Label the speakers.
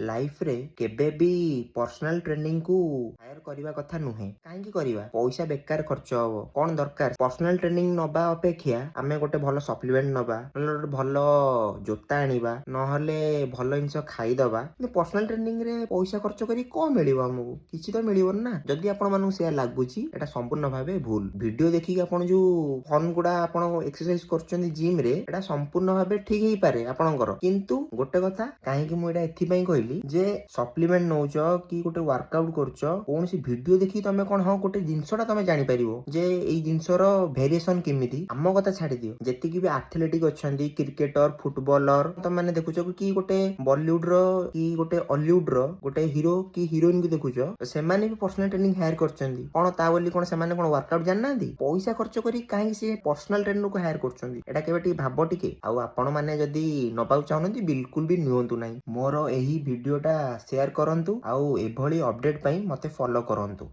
Speaker 1: Life रे केबे भी पर्सनाल ट्रेनिंग को हायर करबा कथा नुहे काहेकि करबा पैसा बेकार खर्च हबो कौन दरकार पर्सनाल ट्रेनिंग नबा अपेक्षा आमे गोटे भलो सप्लीमेंट नबा नले गोटे भलो जोता आनिबा नहले भलो जिंस खाई दबा कि पर्सनाल ट्रेनिंग रे पैसा खर्च करी को मिलिबो हमकु किछि तो मिलिबो ना जदि आपण मानु से लागुची एटा संपूर्ण भाबे भूल वीडियो देखि आपण जो फन गुडा आपण एक्सरसाइज करचंदी जिम रे एटा संपूर्ण भाबे ठीक ही पारे आपणकर किंतु गोटे कथा काहेकि मु एटा एथि पई कहली जे सप्लीमेंट नौच कि गोटे वर्कआउट करछ कोन सी वीडियो देखि तमे कोन हां गोटे जिंसटा तमे जानि परिबो जे एई जिंसर वेरिएशन केमिति आम कथा छाडी दियो जेति कि भी एथलेटिक अछंदी क्रिकेटर फुटबॉलर त माने देखुछ कि गोटे बॉलीवुड रो कि गोटे हॉलीवुड रो गोटे हीरो कि हीरोइन को देखुछ से माने भी पर्सनल ट्रेनिंग हायर करचंदी कोन ता बोली कोन से माने कोन वर्कआउट जान नांदी पैसा खर्च करी काहे से पर्सनल ट्रेनर को हायर करचंदी एटा केबे टी भाबो टिके आउ आपण माने जदी नबाउ चाहनंदी बिल्कुल भी नियंतु नाही मोर एही वीडियोटा शेयर करंतु आउ एभली अपडेट पई मते फॉलो करंतु।